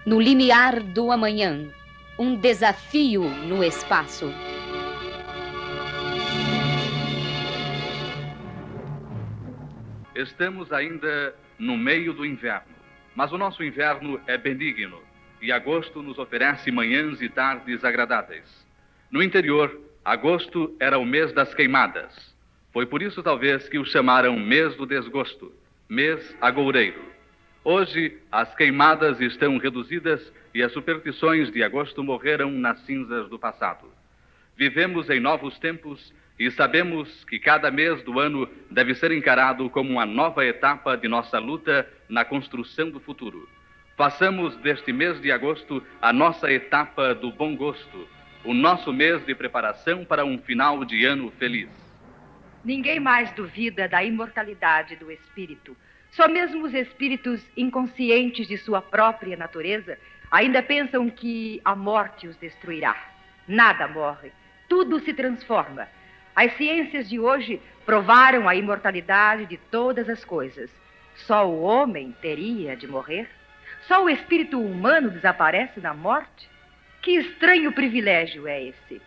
No limiar do amanhã, um desafio no espaço. Estamos ainda no meio do inverno, mas o nosso inverno é benigno e agosto nos oferece manhãs e tardes agradáveis. No interior, agosto era o mês das queimadas. Foi por isso, talvez, que o chamaram mês do desgosto, mês agoureiro. Hoje, as queimadas estão reduzidas e as superstições de agosto morreram nas cinzas do passado. Vivemos em novos tempos e sabemos que cada mês do ano deve ser encarado como uma nova etapa de nossa luta na construção do futuro. Façamos deste mês de agosto a nossa etapa do bom gosto, o nosso mês de preparação para um final de ano feliz. Ninguém mais duvida da imortalidade do espírito. Só mesmo os espíritos inconscientes de sua própria natureza ainda pensam que a morte os destruirá. Nada morre, tudo se transforma. As ciências de hoje provaram a imortalidade de todas as coisas. Só o homem teria de morrer? Só o espírito humano desaparece na morte? Que estranho privilégio é esse?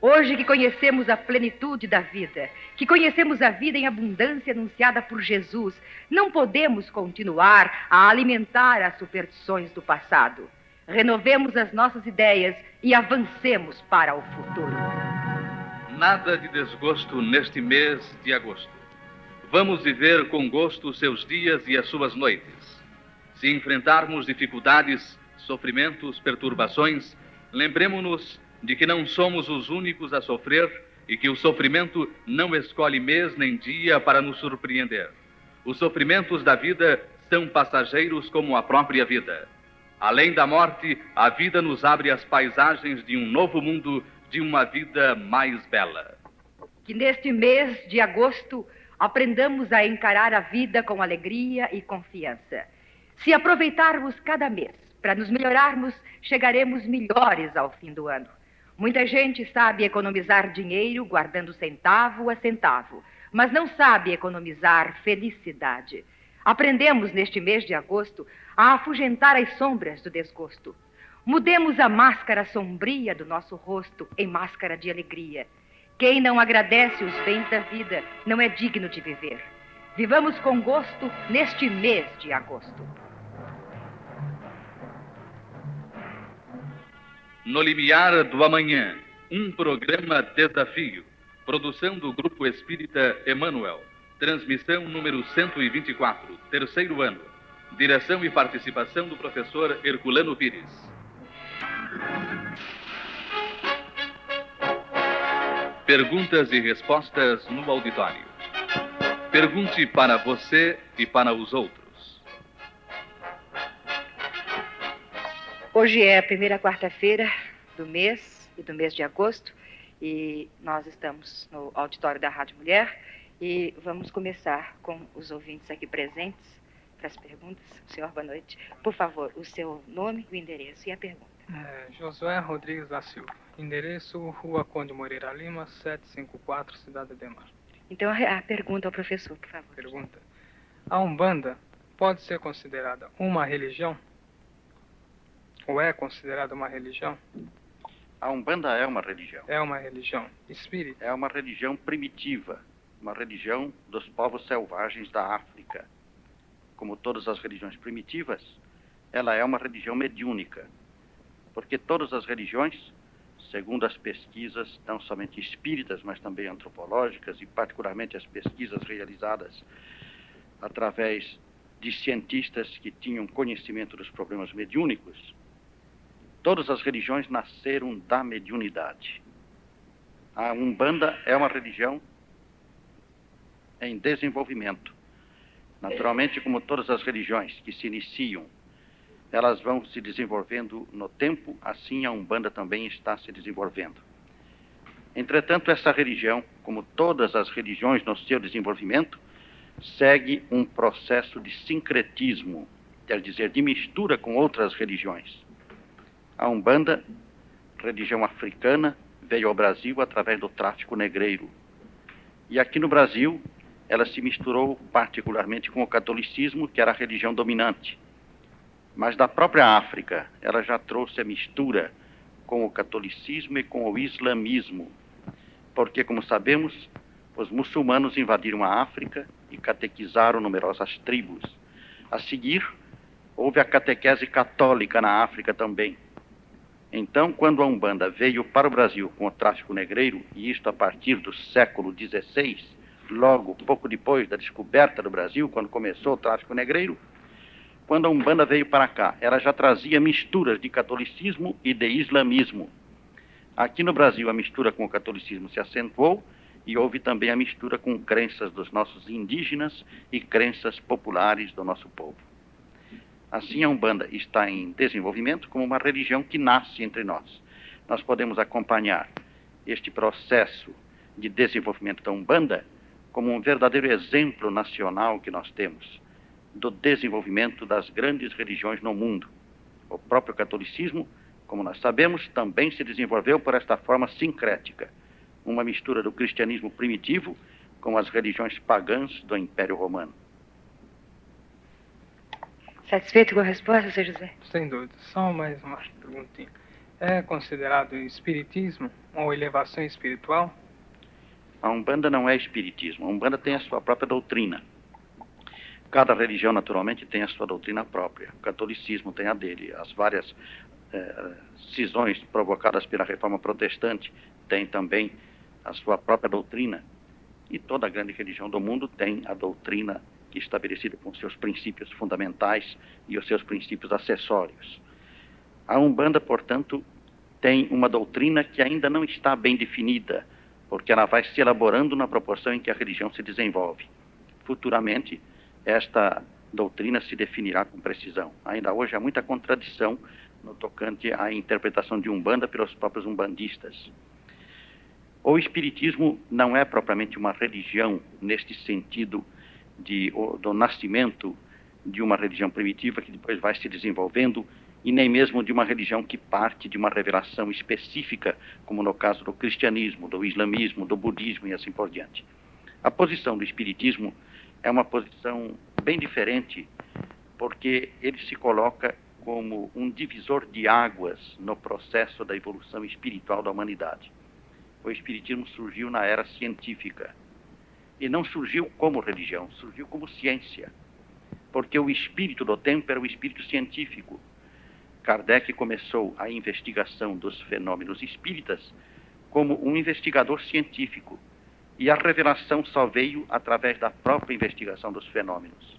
Hoje que conhecemos a plenitude da vida, que conhecemos a vida em abundância anunciada por Jesus, não podemos continuar a alimentar as superstições do passado. Renovemos as nossas ideias e avancemos para o futuro. Nada de desgosto neste mês de agosto. Vamos viver com gosto os seus dias e as suas noites. Se enfrentarmos dificuldades, sofrimentos, perturbações, lembremos-nos de que não somos os únicos a sofrer e que o sofrimento não escolhe mês nem dia para nos surpreender. Os sofrimentos da vida são passageiros como a própria vida. Além da morte, a vida nos abre as paisagens de um novo mundo, de uma vida mais bela. Que neste mês de agosto aprendamos a encarar a vida com alegria e confiança. Se aproveitarmos cada mês para nos melhorarmos, chegaremos melhores ao fim do ano. Muita gente sabe economizar dinheiro guardando centavo a centavo, mas não sabe economizar felicidade. Aprendemos neste mês de agosto a afugentar as sombras do desgosto. Mudemos a máscara sombria do nosso rosto em máscara de alegria. Quem não agradece os bens da vida não é digno de viver. Vivamos com gosto neste mês de agosto. No limiar do amanhã, um programa desafio. Produção do Grupo Espírita Emmanuel. Transmissão número 124, terceiro ano. Direção e participação do professor Herculano Pires. Perguntas e respostas no auditório. Pergunte para você e para os outros. Hoje é a primeira quarta-feira do mês e do mês de agosto e nós estamos no auditório da Rádio Mulher e vamos começar com os ouvintes aqui presentes para as perguntas. Senhor, boa noite. Por favor, o seu nome, o endereço e a pergunta. Josué Rodrigues da Silva. Endereço, Rua Conde Moreira Lima, 754, Cidade Ademar. Então, a pergunta ao professor, por favor. Pergunta. A Umbanda pode ser considerada uma religião? Ou é considerada uma religião? A Umbanda é uma religião. É uma religião espírita? É uma religião primitiva, uma religião dos povos selvagens da África. Como todas as religiões primitivas, ela é uma religião mediúnica. Porque todas as religiões, segundo as pesquisas, não somente espíritas, mas também antropológicas, e particularmente as pesquisas realizadas através de cientistas que tinham conhecimento dos problemas mediúnicos, todas as religiões nasceram da mediunidade. A Umbanda é uma religião em desenvolvimento. Naturalmente, como todas as religiões que se iniciam, elas vão se desenvolvendo no tempo, assim a Umbanda também está se desenvolvendo. Entretanto, essa religião, como todas as religiões no seu desenvolvimento, segue um processo de sincretismo, quer dizer, de mistura com outras religiões. A Umbanda, religião africana, veio ao Brasil através do tráfico negreiro. E aqui no Brasil, ela se misturou particularmente com o catolicismo, que era a religião dominante. Mas da própria África, ela já trouxe a mistura com o catolicismo e com o islamismo, porque, como sabemos, os muçulmanos invadiram a África e catequizaram numerosas tribos. A seguir, houve a catequese católica na África também. Então, quando a Umbanda veio para o Brasil com o tráfico negreiro, e isto a partir do século XVI, logo pouco depois da descoberta do Brasil, quando começou o tráfico negreiro, quando a Umbanda veio para cá, ela já trazia misturas de catolicismo e de islamismo. Aqui no Brasil, a mistura com o catolicismo se acentuou e houve também a mistura com crenças dos nossos indígenas e crenças populares do nosso povo. Assim, a Umbanda está em desenvolvimento como uma religião que nasce entre nós. Nós podemos acompanhar este processo de desenvolvimento da Umbanda como um verdadeiro exemplo nacional que nós temos do desenvolvimento das grandes religiões no mundo. O próprio catolicismo, como nós sabemos, também se desenvolveu por esta forma sincrética, uma mistura do cristianismo primitivo com as religiões pagãs do Império Romano. Satisfeito com a resposta, Sr. José? Sem dúvida. Só mais uma perguntinha. É considerado espiritismo ou elevação espiritual? A Umbanda não é espiritismo. A Umbanda tem a sua própria doutrina. Cada religião, naturalmente, tem a sua doutrina própria. O catolicismo tem a dele. As várias cisões provocadas pela reforma protestante têm também a sua própria doutrina. E toda grande religião do mundo tem a doutrina estabelecida com seus princípios fundamentais e os seus princípios acessórios. A Umbanda, portanto, tem uma doutrina que ainda não está bem definida, porque ela vai se elaborando na proporção em que a religião se desenvolve. Futuramente, esta doutrina se definirá com precisão. Ainda hoje há muita contradição no tocante à interpretação de Umbanda pelos próprios umbandistas. O espiritismo não é propriamente uma religião neste sentido do nascimento de uma religião primitiva que depois vai se desenvolvendo, e nem mesmo de uma religião que parte de uma revelação específica, como no caso do cristianismo, do islamismo, do budismo e assim por diante. A posição do espiritismo é uma posição bem diferente, porque ele se coloca como um divisor de águas no processo da evolução espiritual da humanidade. O espiritismo surgiu na era científica, e não surgiu como religião, surgiu como ciência, porque o espírito do tempo era o espírito científico. Kardec começou a investigação dos fenômenos espíritas como um investigador científico, e a revelação só veio através da própria investigação dos fenômenos.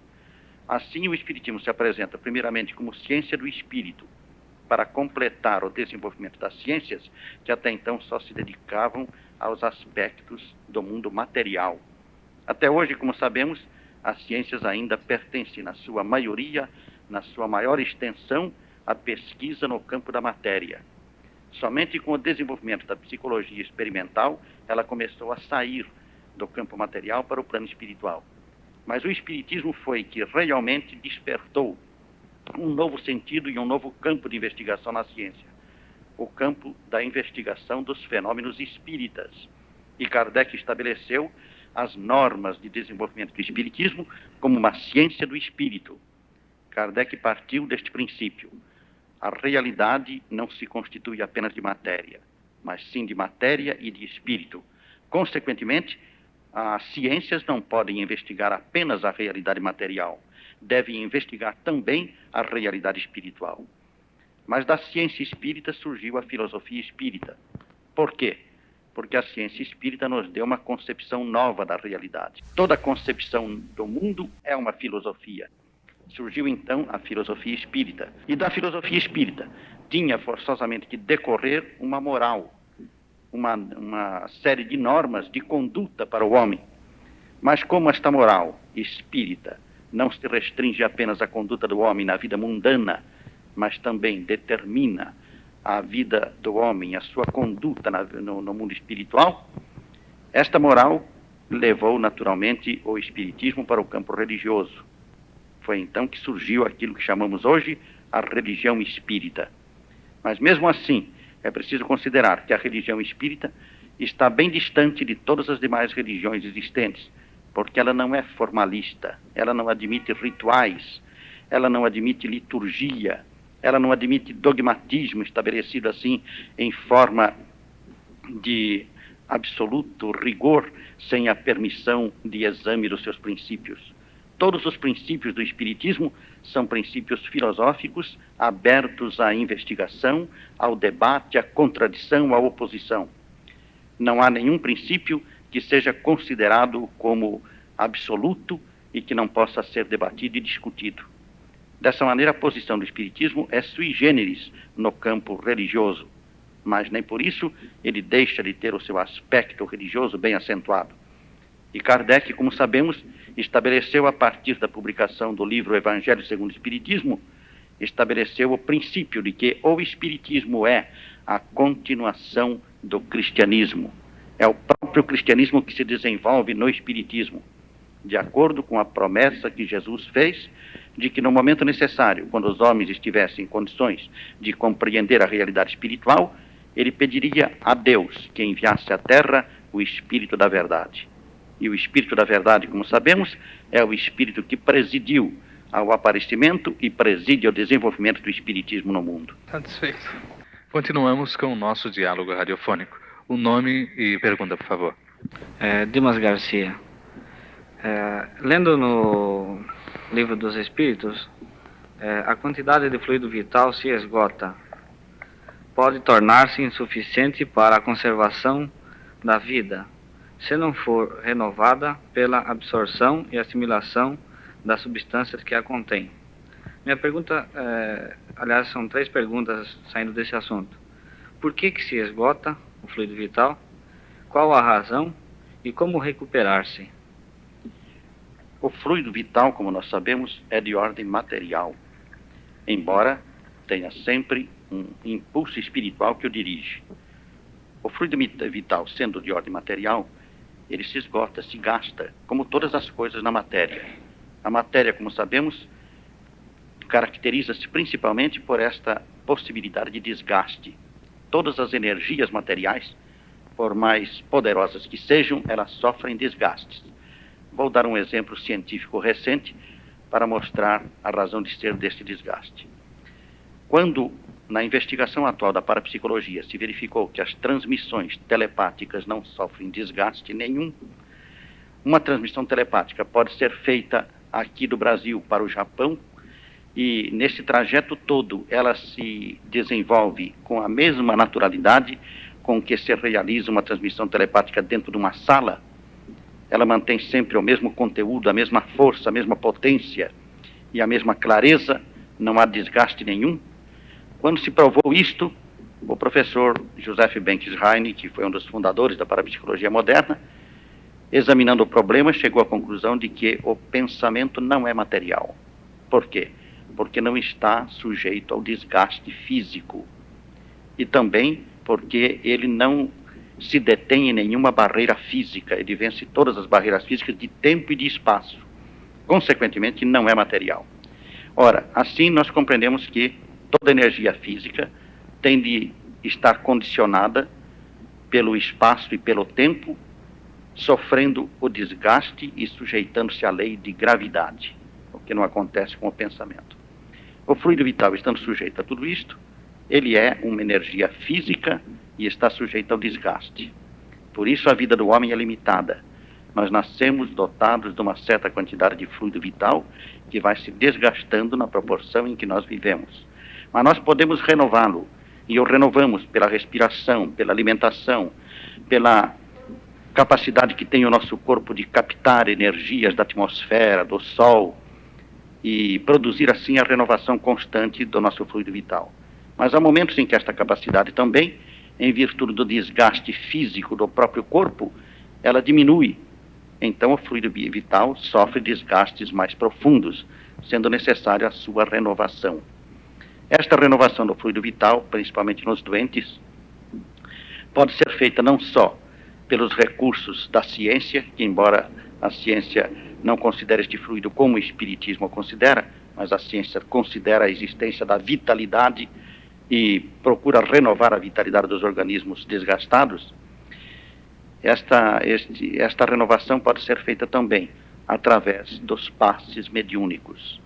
Assim, o espiritismo se apresenta primeiramente como ciência do espírito, para completar o desenvolvimento das ciências que até então só se dedicavam aos aspectos do mundo material. Até hoje, como sabemos, as ciências ainda pertencem, na sua maioria, na sua maior extensão, à pesquisa no campo da matéria. Somente com o desenvolvimento da psicologia experimental, ela começou a sair do campo material para o plano espiritual. Mas o espiritismo foi que realmente despertou um novo sentido e um novo campo de investigação na ciência, o campo da investigação dos fenômenos espíritas. E Kardec estabeleceu as normas de desenvolvimento do espiritismo como uma ciência do espírito. Kardec partiu deste princípio. A realidade não se constitui apenas de matéria, mas sim de matéria e de espírito. Consequentemente, as ciências não podem investigar apenas a realidade material, devem investigar também a realidade espiritual. Mas da ciência espírita surgiu a filosofia espírita. Por quê? Porque a ciência espírita nos deu uma concepção nova da realidade. Toda concepção do mundo é uma filosofia. Surgiu então a filosofia espírita. E da filosofia espírita tinha forçosamente que decorrer uma moral, uma série de normas de conduta para o homem. Mas como esta moral espírita não se restringe apenas à conduta do homem na vida mundana, mas também determina a vida do homem, a sua conduta no mundo espiritual, esta moral levou naturalmente o espiritismo para o campo religioso. Foi então que surgiu aquilo que chamamos hoje a religião espírita. Mas mesmo assim, é preciso considerar que a religião espírita está bem distante de todas as demais religiões existentes, porque ela não é formalista, ela não admite rituais, ela não admite liturgia, ela não admite dogmatismo estabelecido assim em forma de absoluto rigor, sem a permissão de exame dos seus princípios. Todos os princípios do Espiritismo são princípios filosóficos abertos à investigação, ao debate, à contradição, à oposição. Não há nenhum princípio que seja considerado como absoluto e que não possa ser debatido e discutido. Dessa maneira, a posição do Espiritismo é sui generis no campo religioso, mas nem por isso ele deixa de ter o seu aspecto religioso bem acentuado. E Kardec, como sabemos, estabeleceu a partir da publicação do livro Evangelho segundo o Espiritismo, estabeleceu o princípio de que o Espiritismo é a continuação do cristianismo. É o próprio cristianismo que se desenvolve no Espiritismo, de acordo com a promessa que Jesus fez de que no momento necessário, quando os homens estivessem em condições de compreender a realidade espiritual, ele pediria a Deus que enviasse à Terra o Espírito da Verdade. E o Espírito da Verdade, como sabemos, é o Espírito que presidiu ao aparecimento e preside ao desenvolvimento do Espiritismo no mundo. Satisfeito. Continuamos com o nosso diálogo radiofônico. O nome e pergunta, por favor. Dimas Garcia. Lendo no Livro dos Espíritos, a quantidade de fluido vital se esgota. Pode tornar-se insuficiente para a conservação da vida, se não for renovada pela absorção e assimilação das substâncias que a contêm. Minha pergunta, aliás, são 3 perguntas saindo desse assunto. Por que se esgota o fluido vital? Qual a razão? E como recuperar-se? O fluido vital, como nós sabemos, é de ordem material, embora tenha sempre um impulso espiritual que o dirige. O fluido vital, sendo de ordem material, ele se esgota, se gasta, como todas as coisas na matéria. A matéria, como sabemos, caracteriza-se principalmente por esta possibilidade de desgaste. Todas as energias materiais, por mais poderosas que sejam, elas sofrem desgastes. Vou dar um exemplo científico recente para mostrar a razão de ser deste desgaste. Quando, na investigação atual da parapsicologia, se verificou que as transmissões telepáticas não sofrem desgaste nenhum, uma transmissão telepática pode ser feita aqui do Brasil para o Japão e, nesse trajeto todo, ela se desenvolve com a mesma naturalidade com que se realiza uma transmissão telepática dentro de uma sala. Ela mantém sempre o mesmo conteúdo, a mesma força, a mesma potência e a mesma clareza, não há desgaste nenhum. Quando se provou isto, o professor Joseph Banks Heine, que foi um dos fundadores da parapsicologia moderna, examinando o problema, chegou à conclusão de que o pensamento não é material. Por quê? Porque não está sujeito ao desgaste físico. E também porque ele não se detém em nenhuma barreira física, ele vence todas as barreiras físicas de tempo e de espaço. Consequentemente, não é material. Ora, assim nós compreendemos que toda energia física tem de estar condicionada pelo espaço e pelo tempo, sofrendo o desgaste e sujeitando-se à lei de gravidade, o que não acontece com o pensamento. O fluido vital, estando sujeito a tudo isto, ele é uma energia física e está sujeito ao desgaste. Por isso a vida do homem é limitada. Nós nascemos dotados de uma certa quantidade de fluido vital que vai se desgastando na proporção em que nós vivemos. Mas nós podemos renová-lo, e o renovamos pela respiração, pela alimentação, pela capacidade que tem o nosso corpo de captar energias da atmosfera, do sol, e produzir assim a renovação constante do nosso fluido vital. Mas há momentos em que esta capacidade também, em virtude do desgaste físico do próprio corpo, ela diminui. Então o fluido vital sofre desgastes mais profundos, sendo necessária a sua renovação. Esta renovação do fluido vital, principalmente nos doentes, pode ser feita não só pelos recursos da ciência, que embora a ciência não considere este fluido como o espiritismo considera, mas a ciência considera a existência da vitalidade e procura renovar a vitalidade dos organismos desgastados. Esta renovação pode ser feita também através dos passes mediúnicos.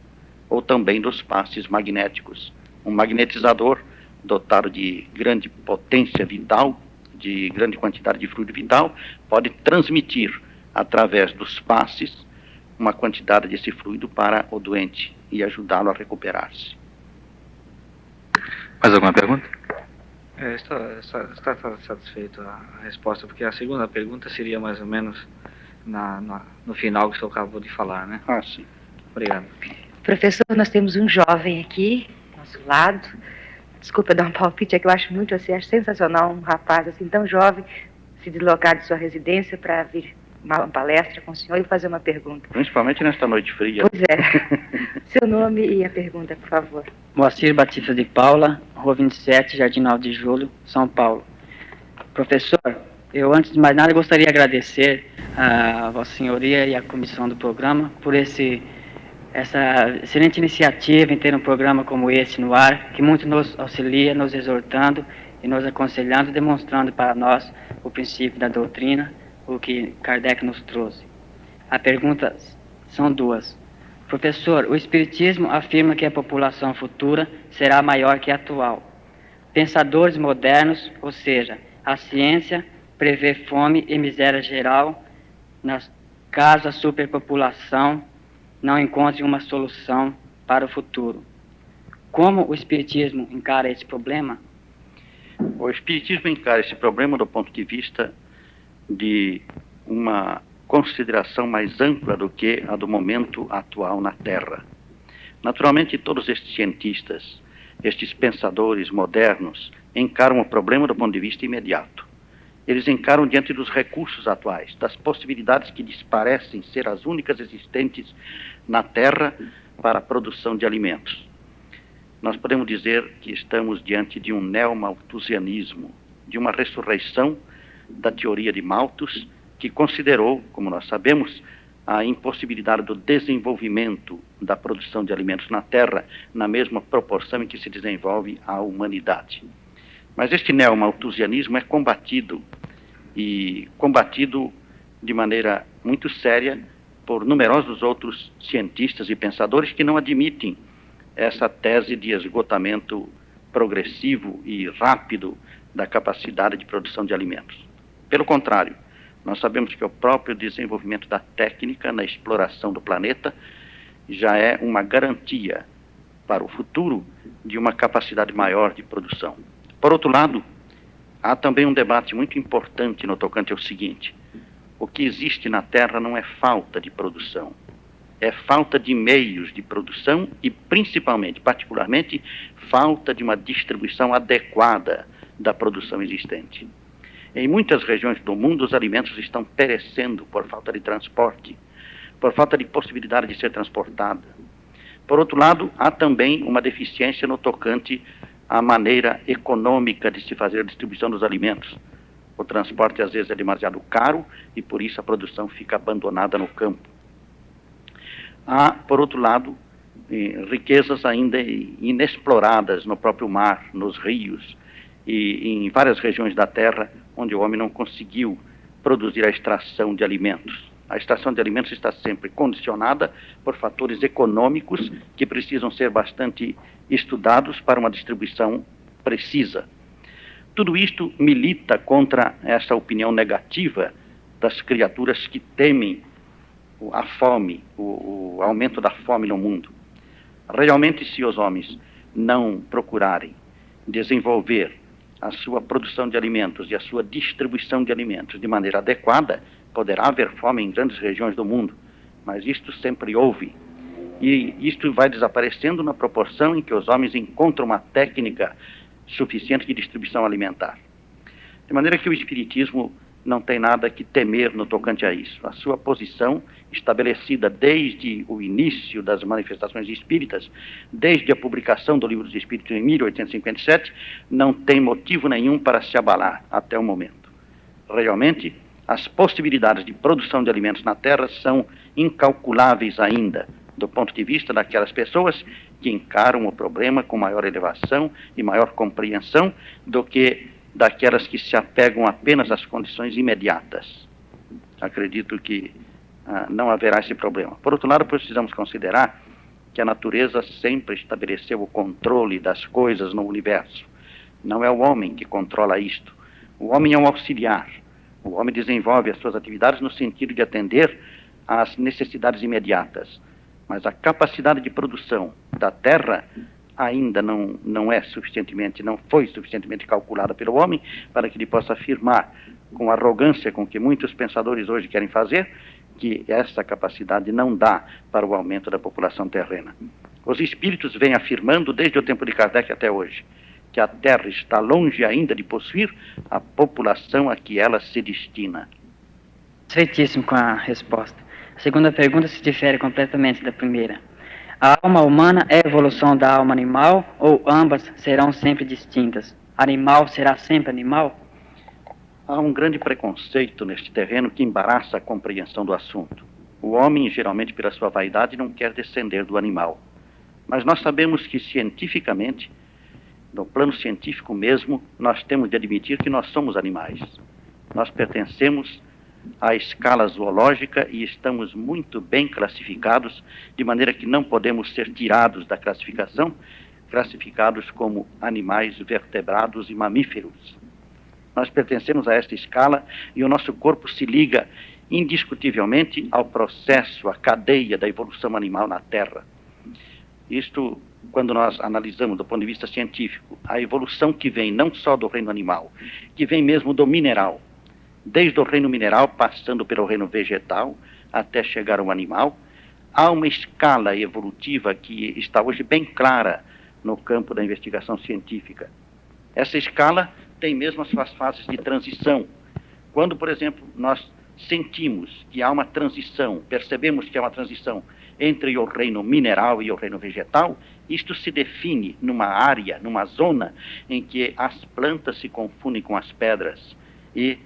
ou também dos passes magnéticos. Um magnetizador dotado de grande potência vital, de grande quantidade de fluido vital, pode transmitir através dos passes uma quantidade desse fluido para o doente e ajudá-lo a recuperar-se. Mais alguma pergunta? Está satisfeito a resposta, porque a segunda pergunta seria mais ou menos no final que o senhor acabou de falar, né? Ah, sim. Obrigado. Professor, nós temos um jovem aqui, ao nosso lado. Desculpa dar um palpite, é que eu acho muito assim, acho sensacional um rapaz assim tão jovem se deslocar de sua residência para vir uma palestra com o senhor e fazer uma pergunta. Principalmente nesta noite fria. Pois é. Seu nome e a pergunta, por favor. Moacir Batista de Paula, Rua 27, Jardim 9 de Julho, São Paulo. Professor, eu antes de mais nada gostaria de agradecer a Vossa Senhoria e a comissão do programa por essa excelente iniciativa em ter um programa como esse no ar, que muito nos auxilia, nos exortando e nos aconselhando, demonstrando para nós o princípio da doutrina, o que Kardec nos trouxe. A pergunta são duas. Professor, o Espiritismo afirma que a população futura será maior que a atual. Pensadores modernos, ou seja, a ciência, prevê fome e miséria geral, caso a superpopulação não encontre uma solução para o futuro. Como o Espiritismo encara esse problema? O Espiritismo encara esse problema do ponto de vista de uma consideração mais ampla do que a do momento atual na Terra. Naturalmente, todos estes cientistas, estes pensadores modernos, encaram o problema do ponto de vista imediato. Eles encaram diante dos recursos atuais, das possibilidades que lhes parecem ser as únicas existentes na Terra para a produção de alimentos. Nós podemos dizer que estamos diante de um neomalthusianismo, de uma ressurreição da teoria de Malthus, que considerou, como nós sabemos, a impossibilidade do desenvolvimento da produção de alimentos na Terra na mesma proporção em que se desenvolve a humanidade. Mas este neomalthusianismo é combatido de maneira muito séria por numerosos outros cientistas e pensadores que não admitem essa tese de esgotamento progressivo e rápido da capacidade de produção de alimentos. Pelo contrário, nós sabemos que o próprio desenvolvimento da técnica na exploração do planeta já é uma garantia para o futuro de uma capacidade maior de produção. Por outro lado, há também um debate muito importante no tocante ao seguinte: o que existe na Terra não é falta de produção, é falta de meios de produção e, principalmente, particularmente, falta de uma distribuição adequada da produção existente. Em muitas regiões do mundo, os alimentos estão perecendo por falta de transporte, por falta de possibilidade de ser transportada. Por outro lado, há também uma deficiência no tocante à maneira econômica de se fazer a distribuição dos alimentos. O transporte, às vezes, é demasiado caro e, por isso, a produção fica abandonada no campo. Há, por outro lado, riquezas ainda inexploradas no próprio mar, nos rios e em várias regiões da Terra onde o homem não conseguiu produzir a extração de alimentos. A extração de alimentos está sempre condicionada por fatores econômicos que precisam ser bastante estudados para uma distribuição precisa. Tudo isto milita contra essa opinião negativa das criaturas que temem a fome, o aumento da fome no mundo. Realmente, se os homens não procurarem desenvolver a sua produção de alimentos e a sua distribuição de alimentos de maneira adequada, poderá haver fome em grandes regiões do mundo, mas isto sempre houve. E isto vai desaparecendo na proporção em que os homens encontram uma técnica suficiente de distribuição alimentar. De maneira que o Espiritismo não tem nada que temer no tocante a isso. A sua posição, estabelecida desde o início das manifestações espíritas, desde a publicação do Livro dos Espíritos em 1857, não tem motivo nenhum para se abalar até o momento. Realmente, as possibilidades de produção de alimentos na Terra são incalculáveis ainda, do ponto de vista daquelas pessoas que encaram o problema com maior elevação e maior compreensão do que daquelas que se apegam apenas às condições imediatas. Acredito que não haverá esse problema. Por outro lado, precisamos considerar que a natureza sempre estabeleceu o controle das coisas no universo. Não é o homem que controla isto. O homem é um auxiliar. O homem desenvolve as suas atividades no sentido de atender às necessidades imediatas. Mas a capacidade de produção da terra ainda não foi suficientemente calculada pelo homem para que ele possa afirmar, com arrogância com que muitos pensadores hoje querem fazer, que essa capacidade não dá para o aumento da população terrena. Os espíritos vêm afirmando, desde o tempo de Kardec até hoje, que a Terra está longe ainda de possuir a população a que ela se destina. Satisfeitíssimo com a resposta. A segunda pergunta se difere completamente da primeira. A alma humana é a evolução da alma animal ou ambas serão sempre distintas? Animal será sempre animal? Há um grande preconceito neste terreno que embaraça a compreensão do assunto. O homem, geralmente pela sua vaidade, não quer descender do animal. Mas nós sabemos que cientificamente, no plano científico mesmo, nós temos de admitir que nós somos animais. Nós pertencemos à escala zoológica e estamos muito bem classificados, de maneira que não podemos ser tirados da classificação, classificados como animais vertebrados e mamíferos. Nós pertencemos a esta escala e o nosso corpo se liga indiscutivelmente ao processo, à cadeia da evolução animal na Terra. Isto, quando nós analisamos do ponto de vista científico, a evolução que vem não só do reino animal, que vem mesmo do mineral, desde o reino mineral, passando pelo reino vegetal, até chegar ao animal, há uma escala evolutiva que está hoje bem clara no campo da investigação científica. Essa escala tem mesmo as suas fases de transição. Quando, por exemplo, nós sentimos que há uma transição, percebemos que há uma transição entre o reino mineral e o reino vegetal, isto se define numa área, numa zona em que as plantas se confundem com as pedras e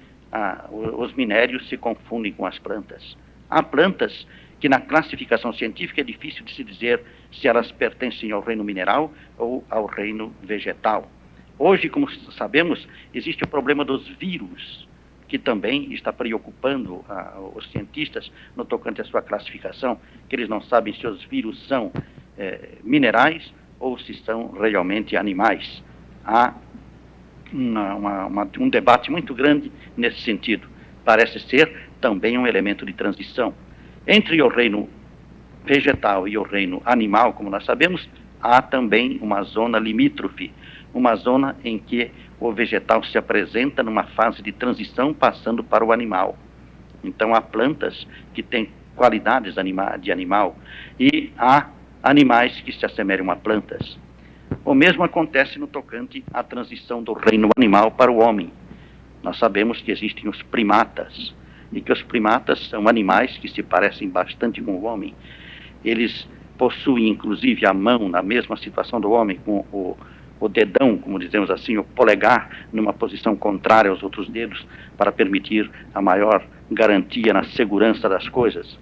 os minérios se confundem com as plantas. Há plantas que na classificação científica é difícil de se dizer se elas pertencem ao reino mineral ou ao reino vegetal. Hoje, como sabemos, existe o problema dos vírus, que também está preocupando os cientistas no tocante à sua classificação, que eles não sabem se os vírus são minerais ou se são realmente animais. Há um debate muito grande nesse sentido. Parece ser também um elemento de transição. Entre o reino vegetal e o reino animal, como nós sabemos, há também uma zona limítrofe, uma zona em que o vegetal se apresenta numa fase de transição passando para o animal. Então há plantas que têm qualidades de animal e há animais que se assemelham a plantas. O mesmo acontece no tocante à transição do reino animal para o homem. Nós sabemos que existem os primatas e que os primatas são animais que se parecem bastante com o homem. Eles possuem inclusive a mão na mesma situação do homem, com o dedão, como dizemos assim, o polegar, numa posição contrária aos outros dedos, para permitir a maior garantia na segurança das coisas.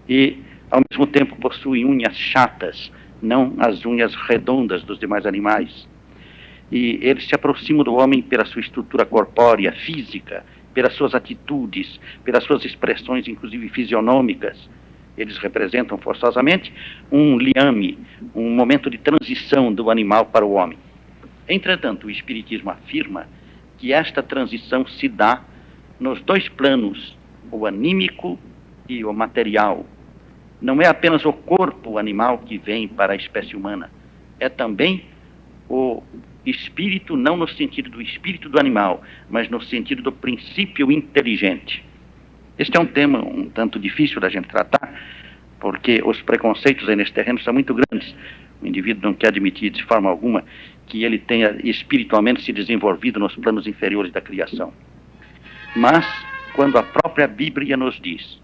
E, ao mesmo tempo, possuem unhas chatas, não as unhas redondas dos demais animais. E eles se aproximam do homem pela sua estrutura corpórea, física, pelas suas atitudes, pelas suas expressões, inclusive fisionômicas. Eles representam forçosamente um liame, um momento de transição do animal para o homem. Entretanto, o Espiritismo afirma que esta transição se dá nos dois planos, o anímico e o material. Não é apenas o corpo animal que vem para a espécie humana, é também o espírito, não no sentido do espírito do animal, mas no sentido do princípio inteligente. Este é um tema um tanto difícil da gente tratar, porque os preconceitos aí nesse terreno são muito grandes. O indivíduo não quer admitir de forma alguma que ele tenha espiritualmente se desenvolvido nos planos inferiores da criação. Mas, quando a própria Bíblia nos diz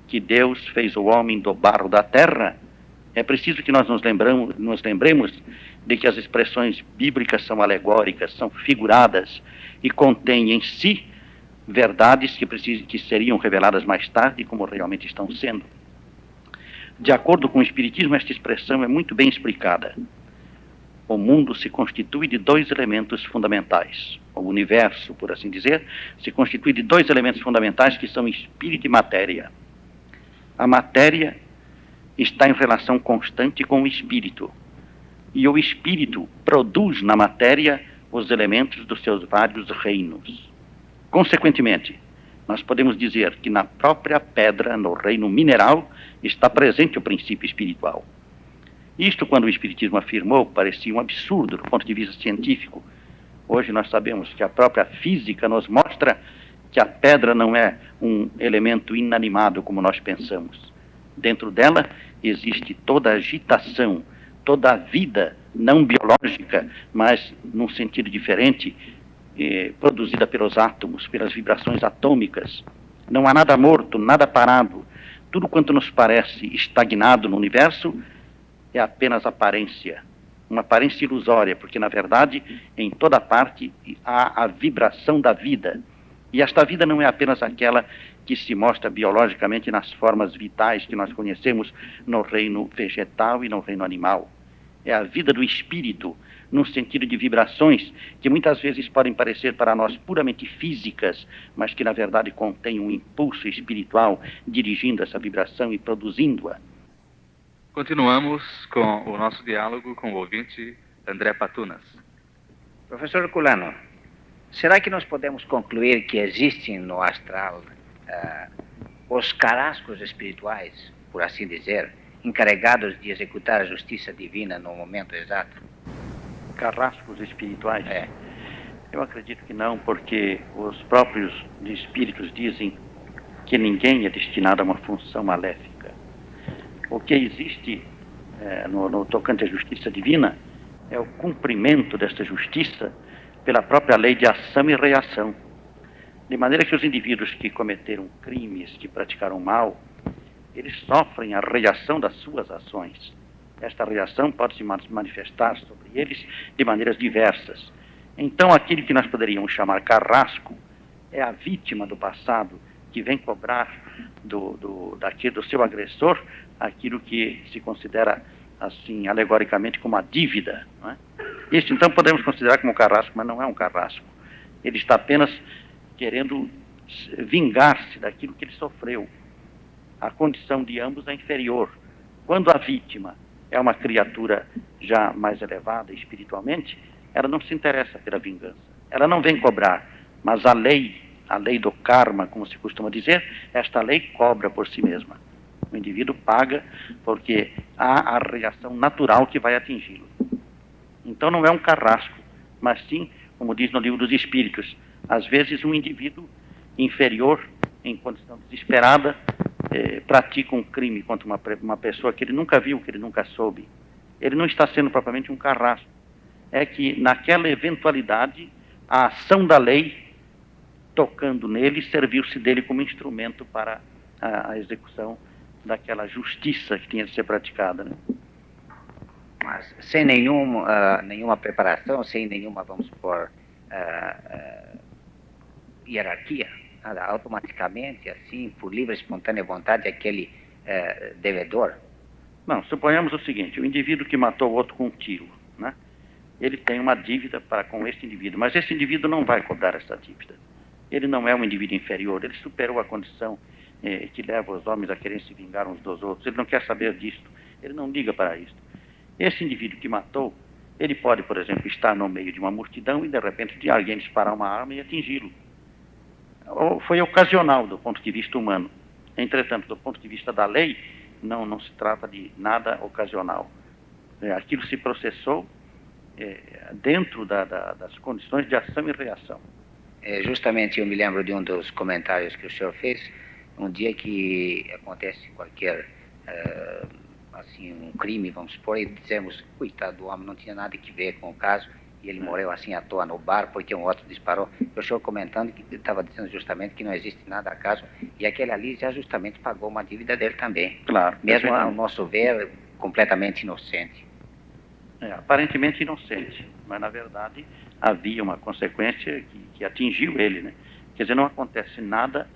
que Deus fez o homem do barro da terra, é preciso que nós nos lembremos de que as expressões bíblicas são alegóricas, são figuradas e contêm em si verdades que seriam reveladas mais tarde, como realmente estão sendo. De acordo com o Espiritismo, esta expressão é muito bem explicada. O mundo se constitui de dois elementos fundamentais. O universo, por assim dizer, se constitui de dois elementos fundamentais que são espírito e matéria. A matéria está em relação constante com o espírito. E o espírito produz na matéria os elementos dos seus vários reinos. Consequentemente, nós podemos dizer que na própria pedra, no reino mineral, está presente o princípio espiritual. Isto, quando o Espiritismo afirmou, parecia um absurdo do ponto de vista científico. Hoje nós sabemos que a própria física nos mostra que a pedra não é um elemento inanimado como nós pensamos. Dentro dela existe toda a agitação, toda a vida não biológica, mas num sentido diferente, produzida pelos átomos, pelas vibrações atômicas. Não há nada morto, nada parado. Tudo quanto nos parece estagnado no universo é apenas aparência, uma aparência ilusória, porque na verdade em toda parte há a vibração da vida. E esta vida não é apenas aquela que se mostra biologicamente nas formas vitais que nós conhecemos no reino vegetal e no reino animal. É a vida do espírito, num sentido de vibrações que muitas vezes podem parecer para nós puramente físicas, mas que na verdade contêm um impulso espiritual dirigindo essa vibração e produzindo-a. Continuamos com o nosso diálogo com o ouvinte André Patunas. Professor Herculano, será que nós podemos concluir que existem no astral os carrascos espirituais, por assim dizer, encarregados de executar a justiça divina no momento exato? Carrascos espirituais? Eu acredito que não, porque os próprios espíritos dizem que ninguém é destinado a uma função maléfica. O que existe no tocante à justiça divina é o cumprimento desta justiça pela própria lei de ação e reação. De maneira que os indivíduos que cometeram crimes, que praticaram mal, eles sofrem a reação das suas ações. Esta reação pode se manifestar sobre eles de maneiras diversas. Então, aquele que nós poderíamos chamar carrasco é a vítima do passado que vem cobrar do seu agressor aquilo que se considera, assim, alegoricamente, como a dívida. Não é? Isso, então, podemos considerar como carrasco, mas não é um carrasco. Ele está apenas querendo vingar-se daquilo que ele sofreu. A condição de ambos é inferior. Quando a vítima é uma criatura já mais elevada espiritualmente, ela não se interessa pela vingança. Ela não vem cobrar, mas a lei do karma, como se costuma dizer, esta lei cobra por si mesma. O indivíduo paga porque há a reação natural que vai atingi-lo. Então não é um carrasco, mas sim, como diz no Livro dos Espíritos, às vezes um indivíduo inferior, em condição desesperada, pratica um crime contra uma pessoa que ele nunca viu, que ele nunca soube. Ele não está sendo propriamente um carrasco. É que naquela eventualidade, a ação da lei, tocando nele, serviu-se dele como instrumento para a execução daquela justiça que tinha de ser praticada. Né? Mas sem nenhuma preparação, sem nenhuma, vamos supor, hierarquia, automaticamente, assim, por livre e espontânea vontade, aquele devedor? Não, suponhamos o seguinte, o indivíduo que matou o outro com um tiro, né? Ele tem uma dívida com esse indivíduo, mas esse indivíduo não vai cobrar essa dívida. Ele não é um indivíduo inferior, ele superou a condição que leva os homens a querer se vingar uns dos outros. Ele não quer saber disto, ele não liga para isto. Esse indivíduo que matou, ele pode, por exemplo, estar no meio de uma multidão e de repente de alguém disparar uma arma e atingi-lo. Foi ocasional do ponto de vista humano. Entretanto, do ponto de vista da lei, não se trata de nada ocasional. Aquilo se processou dentro das condições de ação e reação. Justamente eu me lembro de um dos comentários que o senhor fez, um dia que acontece qualquer, assim, um crime, vamos supor, e dizemos, coitado do homem, não tinha nada que ver com o caso, e ele morreu assim à toa no bar, porque um outro disparou. O senhor comentando que estava dizendo justamente que não existe nada acaso, e aquele ali já justamente pagou uma dívida dele também. Claro. Mesmo ao nosso ver, completamente inocente. Aparentemente inocente, mas na verdade havia uma consequência que atingiu ele, né? Quer dizer, não acontece nada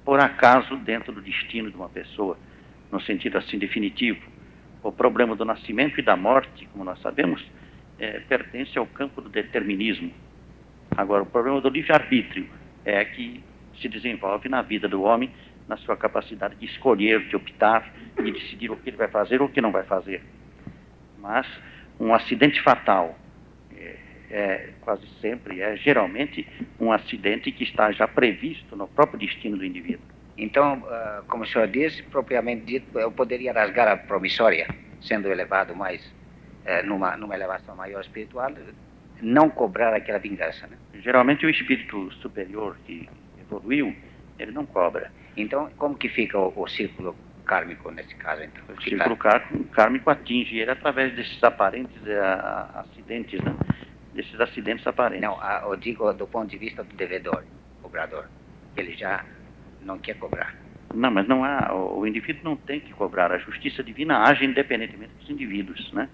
por acaso dentro do destino de uma pessoa, no sentido assim definitivo. O problema do nascimento e da morte, como nós sabemos, pertence ao campo do determinismo. Agora, o problema do livre-arbítrio é que se desenvolve na vida do homem na sua capacidade de escolher, de optar, de decidir o que ele vai fazer ou o que não vai fazer. Mas um acidente fatal quase sempre, geralmente um acidente que está já previsto no próprio destino do indivíduo. Então, como o senhor disse, propriamente dito, eu poderia rasgar a promissória, sendo elevado mais, numa elevação maior espiritual, não cobrar aquela vingança, né? Geralmente o espírito superior que evoluiu, ele não cobra. Então, como que fica o círculo kármico nesse caso, então? O círculo kármico atinge ele através desses aparentes acidentes, né? Desses acidentes aparentes. Não, eu digo do ponto de vista do devedor, cobrador. Ele já não quer cobrar. Não, mas não há, o indivíduo não tem que cobrar. A justiça divina age independentemente dos indivíduos, né?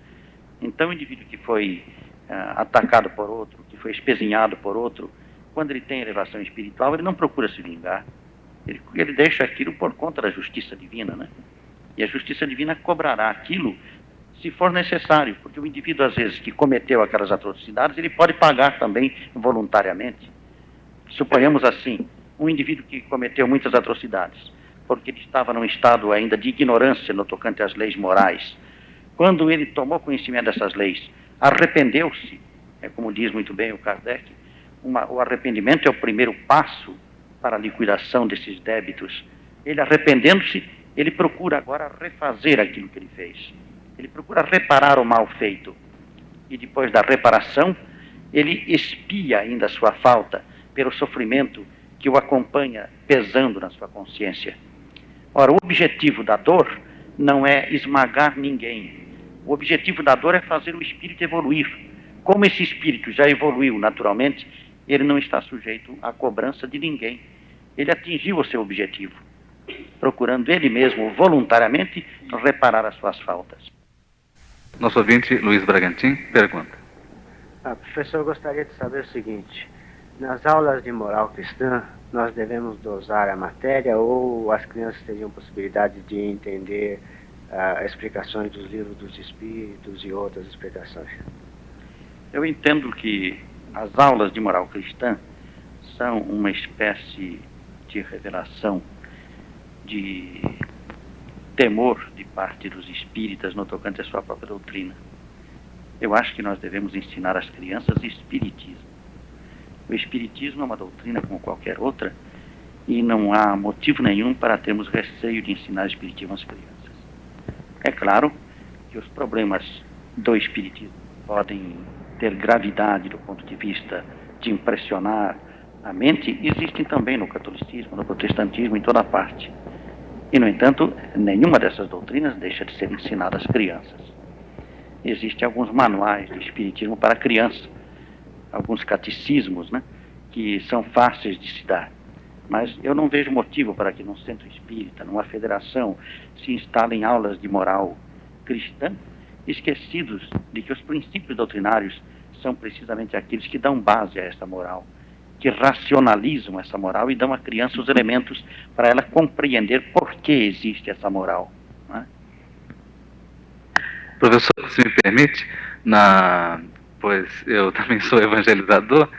Então, o indivíduo que foi atacado por outro, que foi espezinhado por outro, quando ele tem elevação espiritual, ele não procura se vingar. Ele deixa aquilo por conta da justiça divina, né? E a justiça divina cobrará aquilo se for necessário, porque o indivíduo, às vezes, que cometeu aquelas atrocidades, ele pode pagar também voluntariamente. Suponhamos assim, um indivíduo que cometeu muitas atrocidades, porque ele estava num estado ainda de ignorância no tocante às leis morais. Quando ele tomou conhecimento dessas leis, arrependeu-se, como diz muito bem o Kardec, o arrependimento é o primeiro passo para a liquidação desses débitos. Ele, arrependendo-se, ele procura agora refazer aquilo que ele fez. Ele procura reparar o mal feito. E depois da reparação, ele expia ainda a sua falta pelo sofrimento que o acompanha pesando na sua consciência. Ora, o objetivo da dor não é esmagar ninguém. O objetivo da dor é fazer o espírito evoluir. Como esse espírito já evoluiu naturalmente, ele não está sujeito à cobrança de ninguém. Ele atingiu o seu objetivo, procurando ele mesmo voluntariamente reparar as suas faltas. Nosso ouvinte, Luiz Bragantin, pergunta. Professor, eu gostaria de saber o seguinte. Nas aulas de moral cristã, nós devemos dosar a matéria ou as crianças teriam possibilidade de entender explicações dos livros dos espíritos e outras explicações? Eu entendo que as aulas de moral cristã são uma espécie de revelação de temor de parte dos espíritas no tocante à sua própria doutrina. Eu acho que nós devemos ensinar às crianças espiritismo. O espiritismo é uma doutrina como qualquer outra e não há motivo nenhum para termos receio de ensinar espiritismo às crianças. É claro que os problemas do espiritismo podem ter gravidade do ponto de vista de impressionar a mente, existem também no catolicismo, no protestantismo, em toda parte. E, no entanto, nenhuma dessas doutrinas deixa de ser ensinada às crianças. Existem alguns manuais de espiritismo para criança, alguns catecismos, né, que são fáceis de se dar. Mas eu não vejo motivo para que num centro espírita, numa federação, se instalem aulas de moral cristã, esquecidos de que os princípios doutrinários são precisamente aqueles que dão base a essa moral, que racionalizam essa moral e dão à criança os elementos para ela compreender por que existe essa moral. Né? Professor, se me permite, pois eu também sou evangelizador,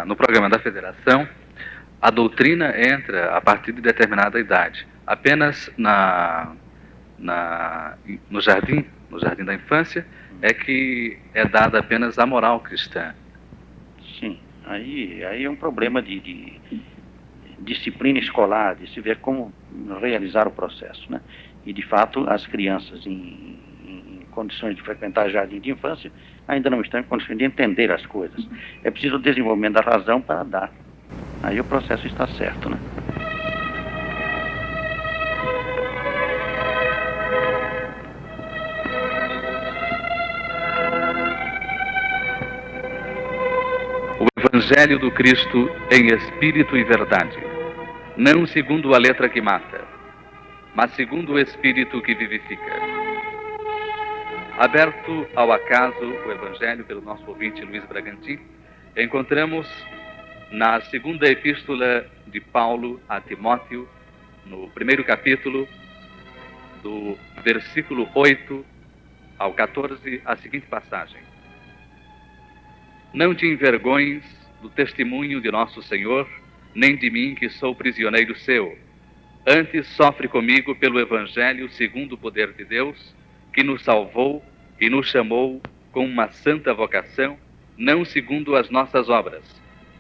no programa da Federação, a doutrina entra a partir de determinada idade. Apenas no jardim da infância, é que é dada apenas a moral cristã. Sim, aí é um problema de disciplina escolar, de se ver como realizar o processo, né? E, de fato, as crianças em condições de frequentar jardim de infância ainda não estão em condições de entender as coisas. É preciso o desenvolvimento da razão para dar. Aí o processo está certo, né? O Evangelho do Cristo em espírito e verdade, não segundo a letra que mata, mas segundo o espírito que vivifica. Aberto ao acaso o Evangelho pelo nosso ouvinte Luiz Bragantin, encontramos na segunda epístola de Paulo a Timóteo, no primeiro capítulo, do versículo 8 ao 14, a seguinte passagem. Não te envergonhes do testemunho de nosso Senhor, nem de mim que sou prisioneiro seu. Antes sofre comigo pelo Evangelho segundo o poder de Deus, que nos salvou e nos chamou com uma santa vocação, não segundo as nossas obras,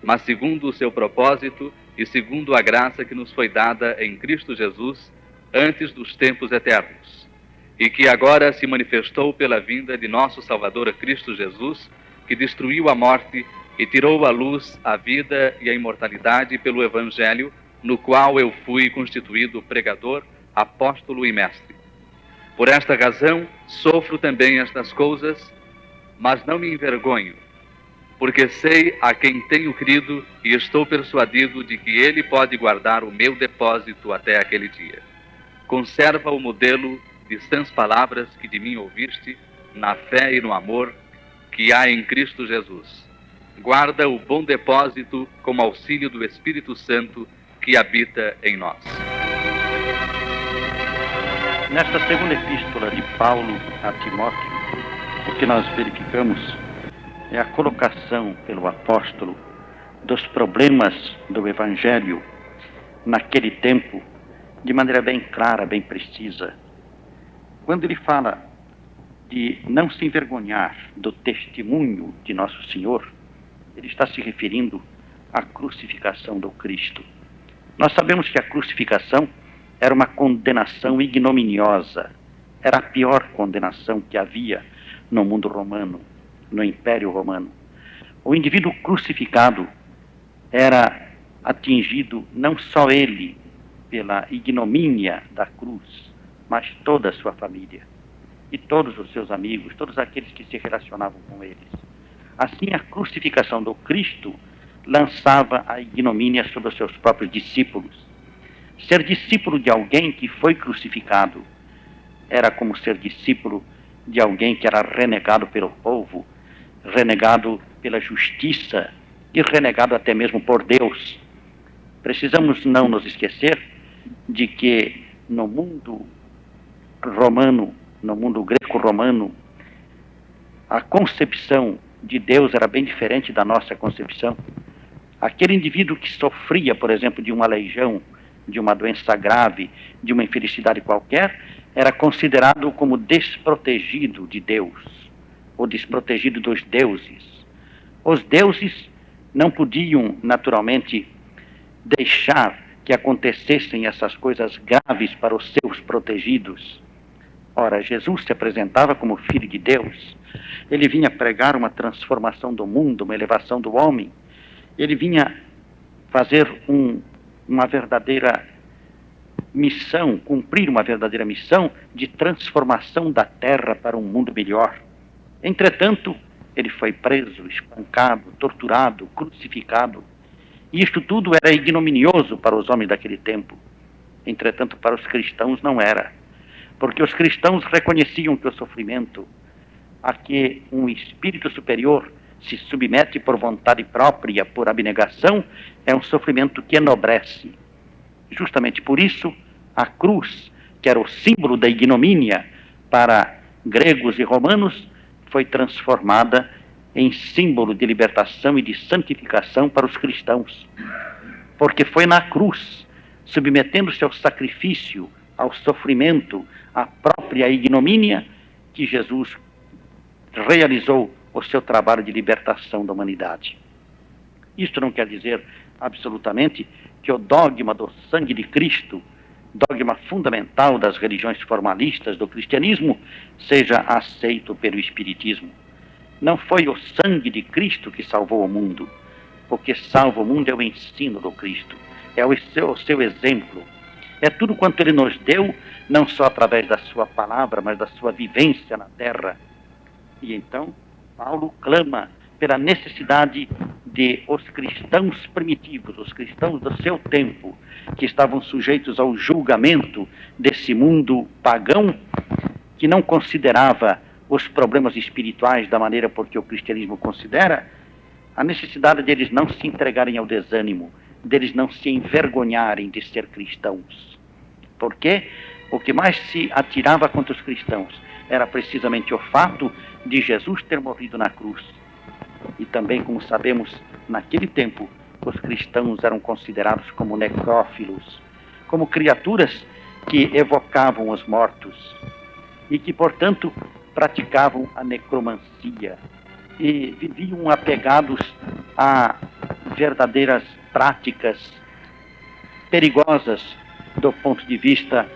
mas segundo o seu propósito e segundo a graça que nos foi dada em Cristo Jesus antes dos tempos eternos, e que agora se manifestou pela vinda de nosso Salvador Cristo Jesus, que destruiu a morte e tirou à luz a vida e a imortalidade pelo Evangelho, no qual eu fui constituído pregador, apóstolo e mestre. Por esta razão, sofro também estas coisas, mas não me envergonho, porque sei a quem tenho crido e estou persuadido de que ele pode guardar o meu depósito até aquele dia. Conserva o modelo de sãs palavras que de mim ouviste, na fé e no amor que há em Cristo Jesus. Guarda o bom depósito com auxílio do Espírito Santo que habita em nós. Nesta segunda epístola de Paulo a Timóteo, o que nós verificamos é a colocação pelo apóstolo dos problemas do Evangelho naquele tempo, de maneira bem clara, bem precisa. Quando ele fala de não se envergonhar do testemunho de Nosso Senhor, ele está se referindo à crucificação do Cristo. Nós sabemos que a crucificação era uma condenação ignominiosa, era a pior condenação que havia no mundo romano, no Império Romano. O indivíduo crucificado era atingido não só ele pela ignomínia da cruz, mas toda a sua família e todos os seus amigos, todos aqueles que se relacionavam com eles. Assim, a crucificação do Cristo lançava a ignomínia sobre os seus próprios discípulos. Ser discípulo de alguém que foi crucificado era como ser discípulo de alguém que era renegado pelo povo, renegado pela justiça e renegado até mesmo por Deus. Precisamos não nos esquecer de que no mundo romano, no mundo greco-romano, a concepção de Deus era bem diferente da nossa concepção. Aquele indivíduo que sofria, por exemplo, de uma aleijão, de uma doença grave, de uma infelicidade qualquer, era considerado como desprotegido de Deus, ou desprotegido dos deuses. Os deuses não podiam, naturalmente, deixar que acontecessem essas coisas graves para os seus protegidos. Ora, Jesus se apresentava como Filho de Deus. Ele vinha pregar uma transformação do mundo, uma elevação do homem. Ele vinha fazer uma verdadeira missão, cumprir uma verdadeira missão de transformação da terra para um mundo melhor. Entretanto, ele foi preso, espancado, torturado, crucificado. E isto tudo era ignominioso para os homens daquele tempo. Entretanto, para os cristãos não era. Porque os cristãos reconheciam que o sofrimento a que um espírito superior se submete por vontade própria, por abnegação, é um sofrimento que enobrece. Justamente por isso, a cruz, que era o símbolo da ignomínia para gregos e romanos, foi transformada em símbolo de libertação e de santificação para os cristãos. Porque foi na cruz, submetendo-se ao sacrifício, ao sofrimento, à própria ignomínia, que Jesus realizou o seu trabalho de libertação da humanidade. Isto não quer dizer absolutamente que o dogma do sangue de Cristo, dogma fundamental das religiões formalistas do cristianismo, seja aceito pelo espiritismo. Não foi o sangue de Cristo que salvou o mundo. O que salva o mundo é o ensino do Cristo, é o seu exemplo. É tudo quanto ele nos deu, não só através da sua palavra, mas da sua vivência na terra. E então, Paulo clama pela necessidade de os cristãos primitivos, os cristãos do seu tempo, que estavam sujeitos ao julgamento desse mundo pagão, que não considerava os problemas espirituais da maneira por que o cristianismo considera, a necessidade deles não se entregarem ao desânimo, deles não se envergonharem de ser cristãos. Porque o que mais se atirava contra os cristãos era precisamente o fato de Jesus ter morrido na cruz. E também, como sabemos, naquele tempo, os cristãos eram considerados como necrófilos, como criaturas que evocavam os mortos e que, portanto, praticavam a necromancia e viviam apegados a verdadeiras práticas perigosas do ponto de vista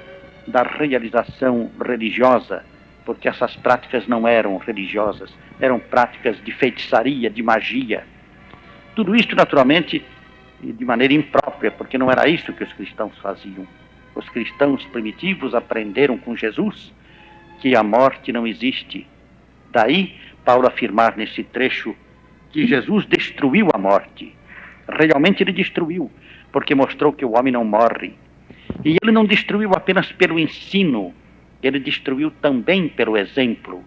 da realização religiosa, porque essas práticas não eram religiosas, eram práticas de feitiçaria, de magia. Tudo isto, naturalmente, de maneira imprópria, porque não era isso que os cristãos faziam. Os cristãos primitivos aprenderam com Jesus que a morte não existe. Daí, Paulo afirmar nesse trecho que Jesus destruiu a morte. Realmente ele destruiu, porque mostrou que o homem não morre. E ele não destruiu apenas pelo ensino, ele destruiu também pelo exemplo.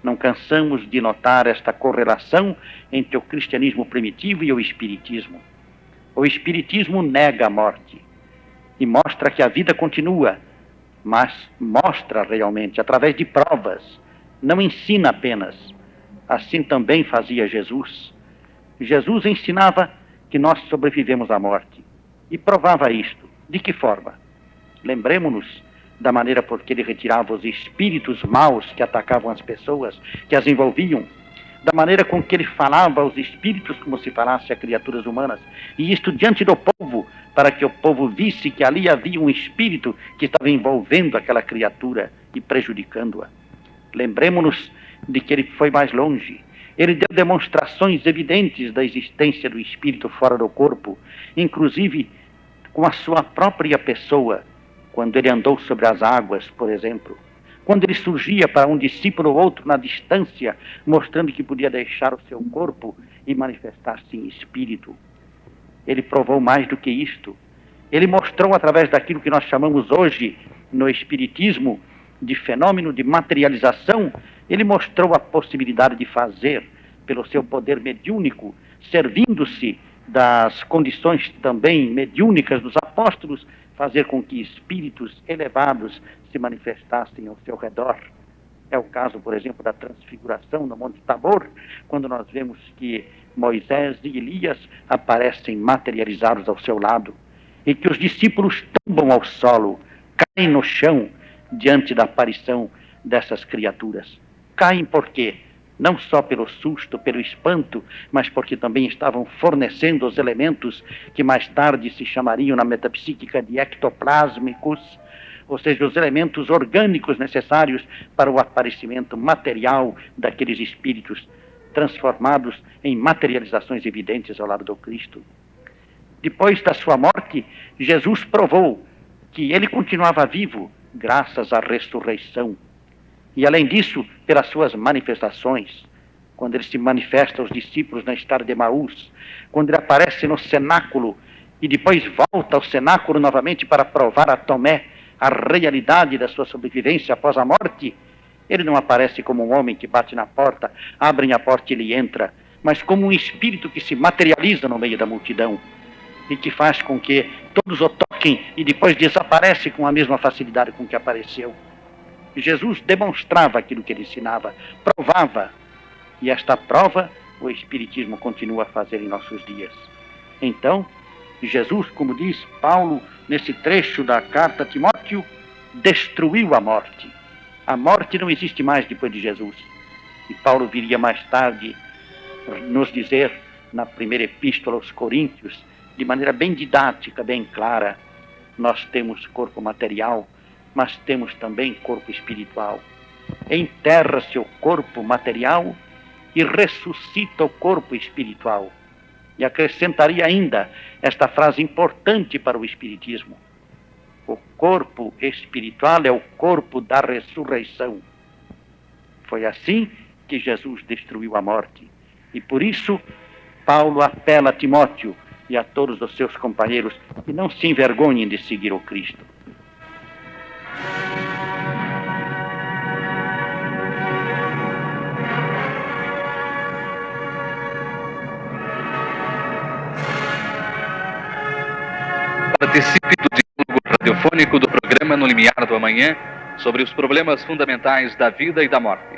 Não cansamos de notar esta correlação entre o cristianismo primitivo e o espiritismo. O espiritismo nega a morte e mostra que a vida continua, mas mostra realmente através de provas, não ensina apenas. Assim também fazia Jesus. Jesus ensinava que nós sobrevivemos à morte e provava isto. De que forma? Lembremos-nos da maneira por que ele retirava os espíritos maus que atacavam as pessoas, que as envolviam, da maneira com que ele falava aos espíritos como se falasse a criaturas humanas, e isto diante do povo, para que o povo visse que ali havia um espírito que estava envolvendo aquela criatura e prejudicando-a. Lembremos-nos de que ele foi mais longe. Ele deu demonstrações evidentes da existência do espírito fora do corpo, inclusive com a sua própria pessoa, quando ele andou sobre as águas, por exemplo. Quando ele surgia para um discípulo ou outro na distância, mostrando que podia deixar o seu corpo e manifestar-se em espírito. Ele provou mais do que isto. Ele mostrou através daquilo que nós chamamos hoje no espiritismo de fenômeno de materialização, ele mostrou a possibilidade de fazer, pelo seu poder mediúnico, servindo-se das condições também mediúnicas dos apóstolos, fazer com que espíritos elevados se manifestassem ao seu redor. É o caso, por exemplo, da transfiguração no Monte Tabor, quando nós vemos que Moisés e Elias aparecem materializados ao seu lado, e que os discípulos tombam ao solo, caem no chão diante da aparição dessas criaturas. Caem por quê? Não só pelo susto, pelo espanto, mas porque também estavam fornecendo os elementos que mais tarde se chamariam na metapsíquica de ectoplásmicos, ou seja, os elementos orgânicos necessários para o aparecimento material daqueles espíritos, transformados em materializações evidentes ao lado do Cristo. Depois da sua morte, Jesus provou que ele continuava vivo graças à ressurreição. E além disso, pelas suas manifestações, quando ele se manifesta aos discípulos na estrada de Emaús, quando ele aparece no cenáculo e depois volta ao cenáculo novamente para provar a Tomé a realidade da sua sobrevivência após a morte, ele não aparece como um homem que bate na porta, abrem a porta e ele entra, mas como um espírito que se materializa no meio da multidão e que faz com que todos o toquem e depois desaparece com a mesma facilidade com que apareceu. Jesus demonstrava aquilo que ele ensinava, provava, e esta prova o Espiritismo continua a fazer em nossos dias. Então, Jesus, como diz Paulo nesse trecho da carta a Timóteo, destruiu a morte. A morte não existe mais depois de Jesus. E Paulo viria mais tarde nos dizer, na primeira epístola aos Coríntios, de maneira bem didática, bem clara, nós temos corpo material, mas temos também corpo espiritual. Enterra-se o corpo material e ressuscita o corpo espiritual. E acrescentaria ainda esta frase importante para o Espiritismo: o corpo espiritual é o corpo da ressurreição. Foi assim que Jesus destruiu a morte. E por isso, Paulo apela a Timóteo e a todos os seus companheiros que não se envergonhem de seguir o Cristo. Participe do diálogo radiofônico do programa No Limiar do Amanhã sobre os problemas fundamentais da vida e da morte.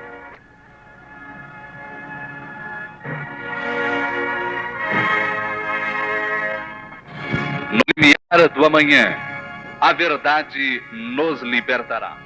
No limiar do amanhã, a verdade nos libertará.